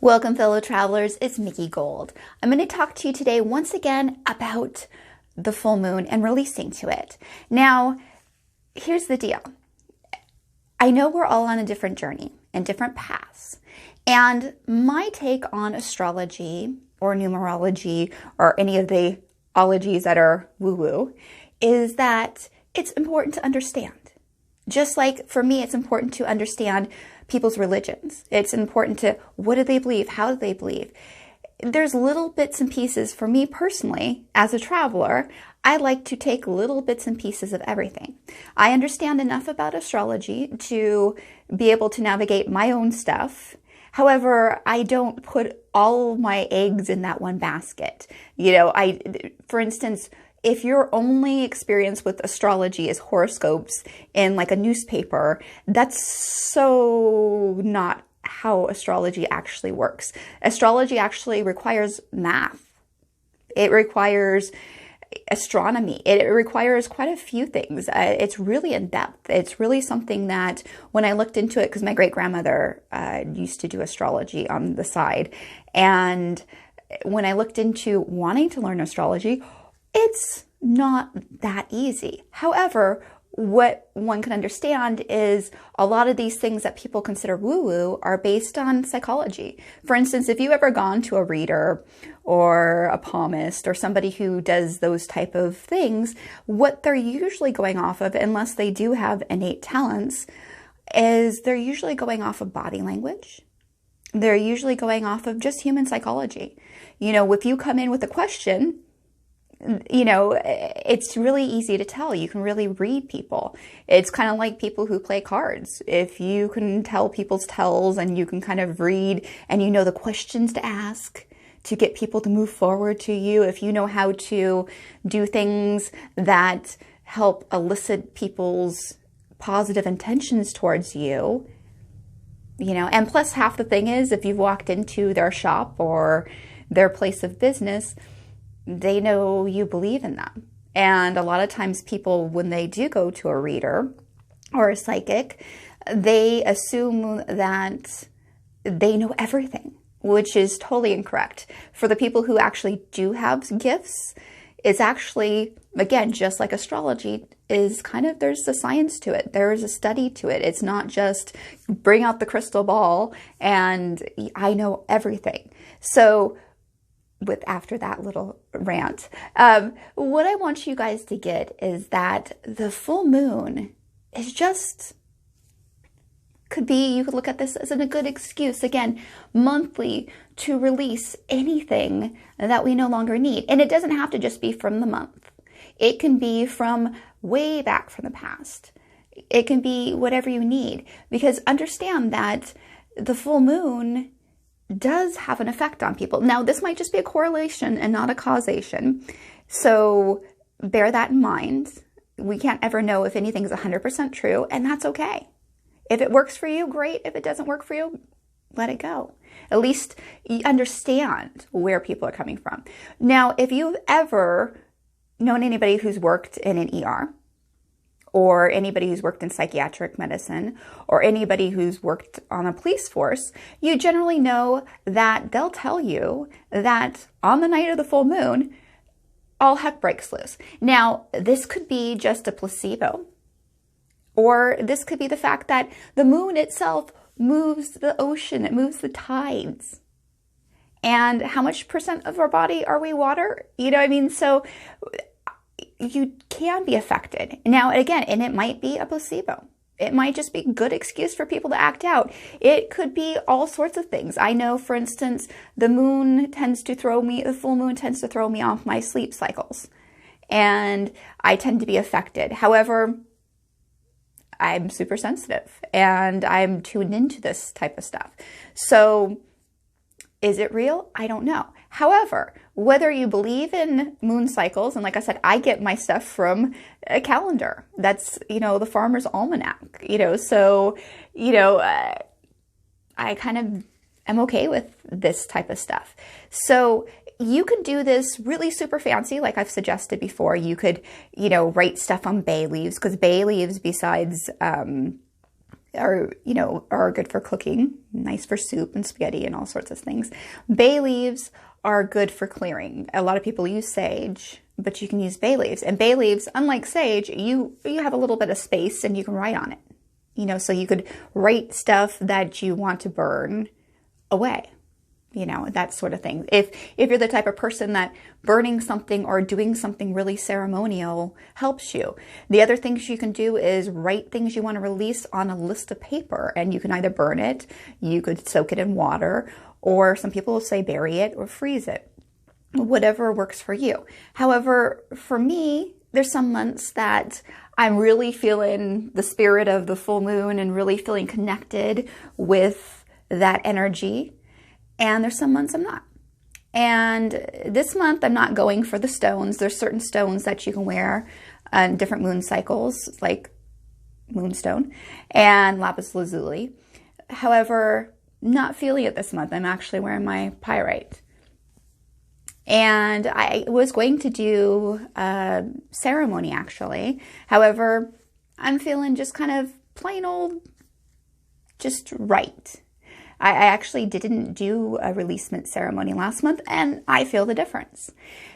Welcome, fellow travelers. It's Mickey Gold. I'm going to talk to you today once again about the full moon and releasing to it. Now, here's the deal. I know we're all on a different journey and different paths. And my take on astrology or numerology or any of the ologies that are woo-woo is that it's important to understand. Just like for me, it's important to understand people's religions. It's important to what do they believe? How do they believe? There's little bits and pieces for me personally, as a traveler, I like to take little bits and pieces of everything. I understand enough about astrology to be able to navigate my own stuff. However, I don't put all my eggs in that one basket. For instance, if your only experience with astrology is horoscopes in like a newspaper, that's so not how astrology actually works. Astrology actually requires math. It requires astronomy. It requires quite a few things. It's really in depth. It's really something that when I looked into it, because my great-grandmother used to do astrology on the side, and when I looked into wanting to learn astrology, it's not that easy. However, what one can understand is a lot of these things that people consider woo-woo are based on psychology. For instance, if you've ever gone to a reader or a palmist or somebody who does those type of things, what they're usually going off of, unless they do have innate talents, is they're usually going off of body language. They're usually going off of just human psychology. If you come in with a question, it's really easy to tell. You can really read people. It's kind of like people who play cards. If you can tell people's tells and you can kind of read and you know the questions to ask to get people to move forward to you, if you know how to do things that help elicit people's positive intentions towards you, and plus half the thing is if you've walked into their shop or their place of business, they know you believe in them. And a lot of times people, when they do go to a reader or a psychic, they assume that they know everything, which is totally incorrect. For the people who actually do have gifts, it's actually, again, just like astrology, is kind of, there's a science to it. There's a study to it. It's not just bring out the crystal ball and I know everything. So after that little rant, what I want you guys to get is that the full moon is just, you could look at this as a good excuse, again, monthly, to release anything that we no longer need. And it doesn't have to just be from the month. It can be from way back from the past. It can be whatever you need, because understand that the full moon does have an effect on people. Now, this might just be a correlation and not a causation. So bear that in mind. We can't ever know if anything's 100% true, and that's okay. If it works for you, great. If it doesn't work for you, let it go. At least you understand where people are coming from. Now, if you've ever known anybody who's worked in an ER, or anybody who's worked in psychiatric medicine, or anybody who's worked on a police force, you generally know that they'll tell you that on the night of the full moon, all heck breaks loose. Now, this could be just a placebo, or this could be the fact that the moon itself moves the ocean, it moves the tides. And how much percent of our body are we water? So you can be affected. Now, again, and it might be a placebo. It might just be a good excuse for people to act out. It could be all sorts of things. I know, for instance, the full moon tends to throw me off my sleep cycles. And I tend to be affected. However, I'm super sensitive and I'm tuned into this type of stuff. So is it real? I don't know. However, whether you believe in moon cycles, and like I said, I get my stuff from a calendar. That's, the Farmer's Almanac, so, I kind of am okay with this type of stuff. So you could do this really super fancy, like I've suggested before. You could, write stuff on bay leaves, because bay leaves, besides are good for cooking, nice for soup and spaghetti and all sorts of things. Bay leaves are good for clearing. A lot of people use sage, but you can use bay leaves. And bay leaves, unlike sage, you have a little bit of space and you can write on it. So you could write stuff that you want to burn away. That sort of thing. If you're the type of person that burning something or doing something really ceremonial helps you. The other things you can do is write things you want to release on a list of paper, and you can either burn it, you could soak it in water, or some people will say bury it or freeze it. Whatever works for you. However, for me, there's some months that I'm really feeling the spirit of the full moon and really feeling connected with that energy. And there's some months I'm not. And this month I'm not going for the stones. There's certain stones that you can wear on different moon cycles, like moonstone and lapis lazuli. However, not feeling it this month. I'm actually wearing my pyrite. And I was going to do a ceremony actually. However, I'm feeling just kind of plain old, just right. I actually didn't do a releasement ceremony last month, and I feel the difference.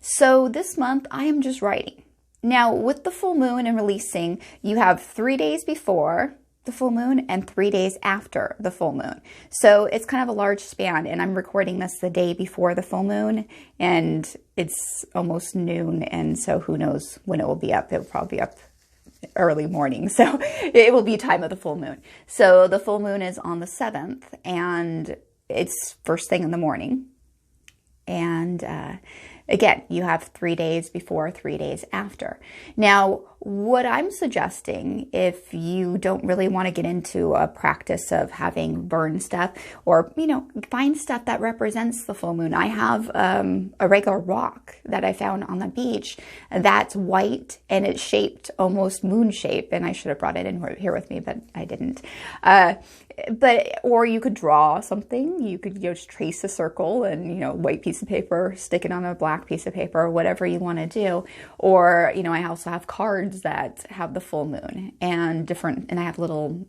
So this month, I am just writing. Now, with the full moon and releasing, you have 3 days before the full moon and 3 days after the full moon. So it's kind of a large span, and I'm recording this the day before the full moon, and it's almost noon, and so who knows when it will be up. It will probably be up early morning, so it will be time of the full moon. So the full moon is on the 7th, and it's first thing in the morning. And again, you have 3 days before, 3 days after. Now, what I'm suggesting, if you don't really want to get into a practice of having burn stuff, or, find stuff that represents the full moon. I have a regular rock that I found on the beach that's white and it's shaped almost moon shape. And I should have brought it in here with me, but I didn't. Or you could draw something. You could just trace a circle and, white piece of paper, stick it on a black piece of paper, whatever you want to do. Or, I also have cards that have the full moon and I have little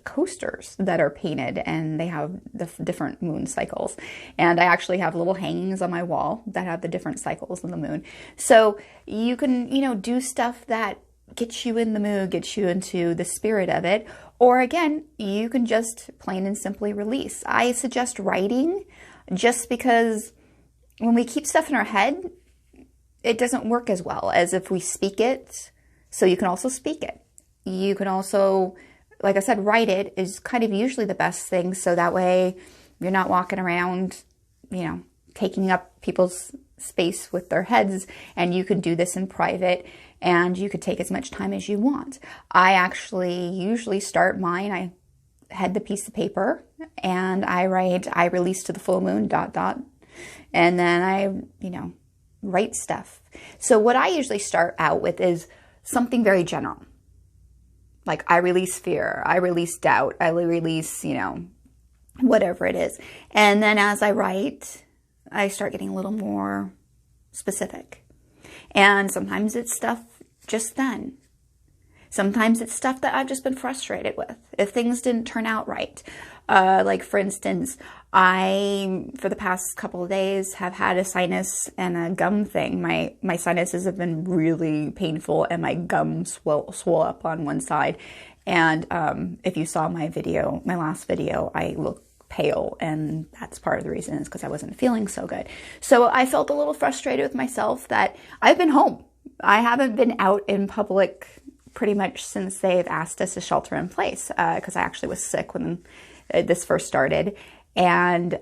coasters that are painted and they have the different moon cycles. And I actually have little hangings on my wall that have the different cycles of the moon. So you can, do stuff that gets you in the mood, gets you into the spirit of it. Or again, you can just plain and simply release. I suggest writing just because when we keep stuff in our head, it doesn't work as well as if we speak it. So you can also speak it. You can also, like I said, write it is kind of usually the best thing. So that way you're not walking around, taking up people's space with their heads, and you can do this in private and you could take as much time as you want. I actually usually start mine. I head the piece of paper and I write, I release to the full moon, ... And then I, write stuff. So what I usually start out with is something very general. Like I release fear, I release doubt, I release, whatever it is. And then as I write, I start getting a little more specific. And sometimes it's stuff just then. Sometimes it's stuff that I've just been frustrated with. If things didn't turn out right. Like for instance, I, for the past couple of days, have had a sinus and a gum thing. My sinuses have been really painful and my gum swole up on one side. And if you saw my last video, I look pale, and that's part of the reason is because I wasn't feeling so good. So I felt a little frustrated with myself that I've been home. I haven't been out in public pretty much since they've asked us to shelter in place, because I actually was sick when this first started, and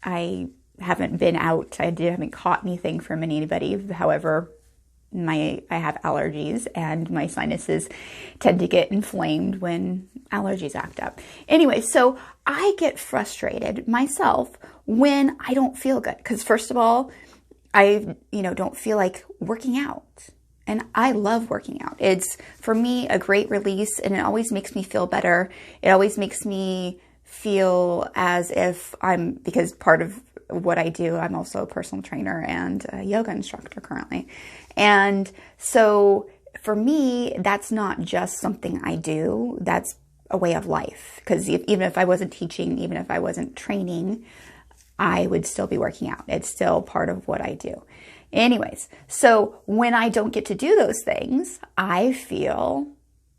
I haven't been out. I haven't caught anything from anybody. However, I have allergies, and my sinuses tend to get inflamed when allergies act up. Anyway, so I get frustrated myself when I don't feel good, because first of all, I don't feel like working out. And I love working out. It's, for me, a great release, and it always makes me feel better. It always makes me feel as if because part of what I do, I'm also a personal trainer and a yoga instructor currently. And so for me, that's not just something I do. That's a way of life. Because even if I wasn't teaching, even if I wasn't training, I would still be working out. It's still part of what I do. Anyways, so when I don't get to do those things, I feel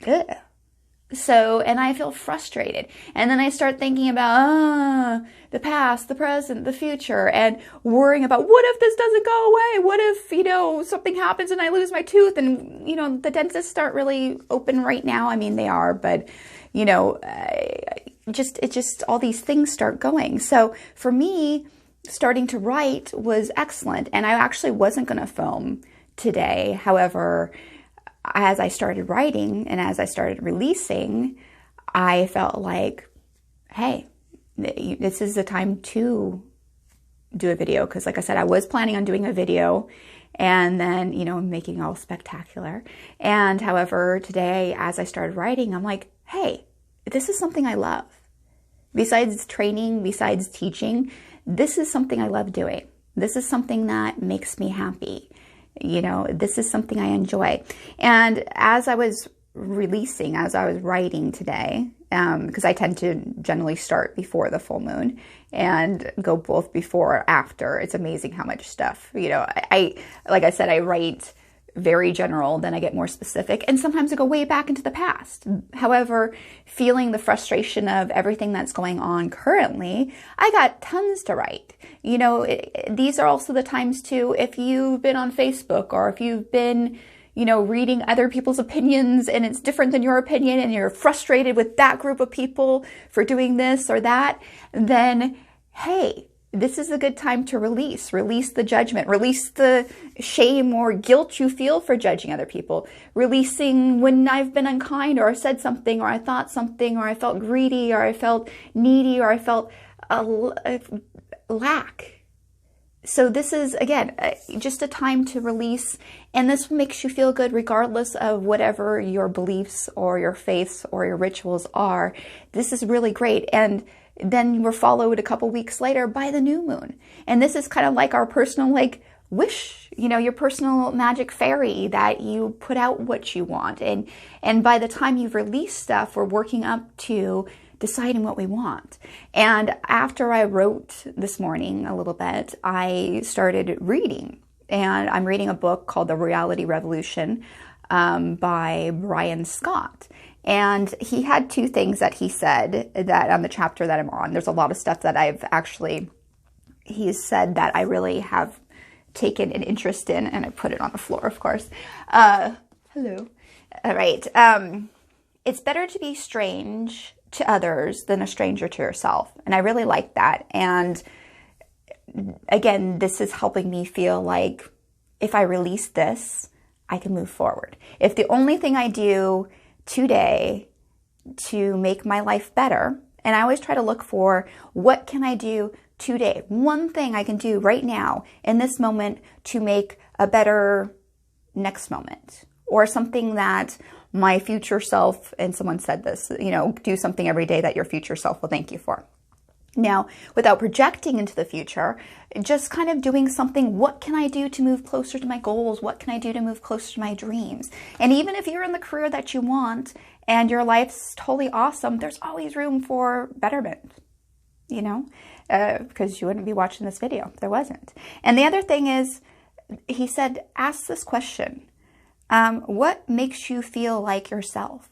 ugh. And I feel frustrated. And then I start thinking about the past, the present, the future, and worrying about what if this doesn't go away? What if, something happens and I lose my tooth and, the dentists aren't really open right now. I mean, they are, but, just all these things start going. So for me, starting to write was excellent. And I actually wasn't going to film today. However, as I started writing and as I started releasing, I felt like, hey, this is the time to do a video. Because like I said, I was planning on doing a video and then, making all spectacular. And however, today, as I started writing, I'm like, hey, this is something I love. Besides training, besides teaching, this is something I love doing. This is something that makes me happy. This is something I enjoy. And as I was writing today, because I tend to generally start before the full moon and go both before or after. It's amazing how much stuff, like I said, I write very general, then I get more specific, and sometimes I go way back into the past. However, feeling the frustration of everything that's going on currently, I got tons to write. These are also the times too, if you've been on Facebook or if you've been, reading other people's opinions and it's different than your opinion and you're frustrated with that group of people for doing this or that, then hey, this is a good time to release the judgment, release the shame or guilt you feel for judging other people, releasing when I've been unkind or I said something or I thought something or I felt greedy or I felt needy or I felt a lack. So this is, again, just a time to release, and this makes you feel good regardless of whatever your beliefs or your faiths or your rituals are. This is really great. And then we're followed a couple weeks later by the new moon. And this is kind of like our personal, wish, your personal magic fairy that you put out what you want. And by the time you've released stuff, we're working up to deciding what we want. And after I wrote this morning a little bit, I started reading. And I'm reading a book called The Reality Revolution by Brian Scott. And he had two things that he said that on the chapter that I'm on. There's a lot of stuff that he's said that I really have taken an interest in, and I put it on the floor, of course. Hello. All right. It's better to be strange to others than a stranger to yourself. And I really like that. And again, this is helping me feel like if I release this, I can move forward. If the only thing I do today to make my life better, and I always try to look for what can I do today, one thing I can do right now in this moment to make a better next moment, or something that my future self, and someone said this, do something every day that your future self will thank you for. Now, without projecting into the future, just kind of doing something, what can I do to move closer to my goals? What can I do to move closer to my dreams? And even if you're in the career that you want and your life's totally awesome, there's always room for betterment, because you wouldn't be watching this video if there wasn't. And the other thing is, he said, ask this question. What makes you feel like yourself?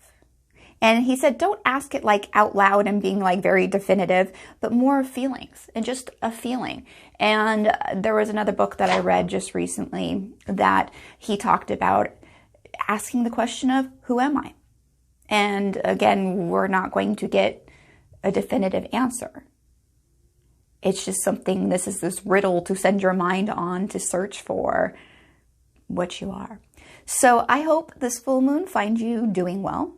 And he said, don't ask it out loud and being very definitive, but more feelings and just a feeling. And there was another book that I read just recently that he talked about asking the question of, who am I? And again, we're not going to get a definitive answer. It's just something, this is this riddle to send your mind on to search for what you are. So I hope this full moon finds you doing well.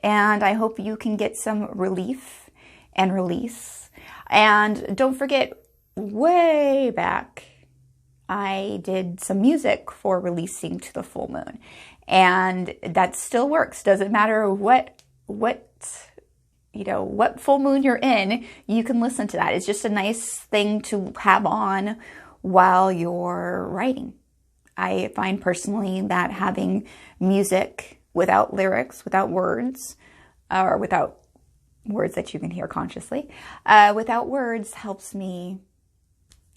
And I hope you can get some relief and release. And don't forget, way back, I did some music for releasing to the full moon. And that still works. Doesn't matter what full moon you're in, you can listen to that. It's just a nice thing to have on while you're writing. I find personally that having music without lyrics, without words, or without words that you can hear consciously, without words helps me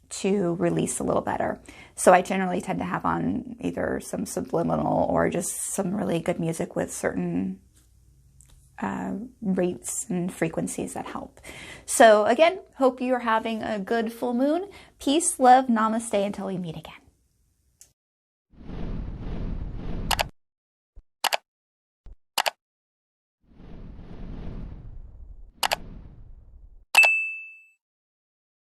to release a little better. So I generally tend to have on either some subliminal or just some really good music with certain rates and frequencies that help. So again, hope you're having a good full moon. Peace, love, namaste until we meet again.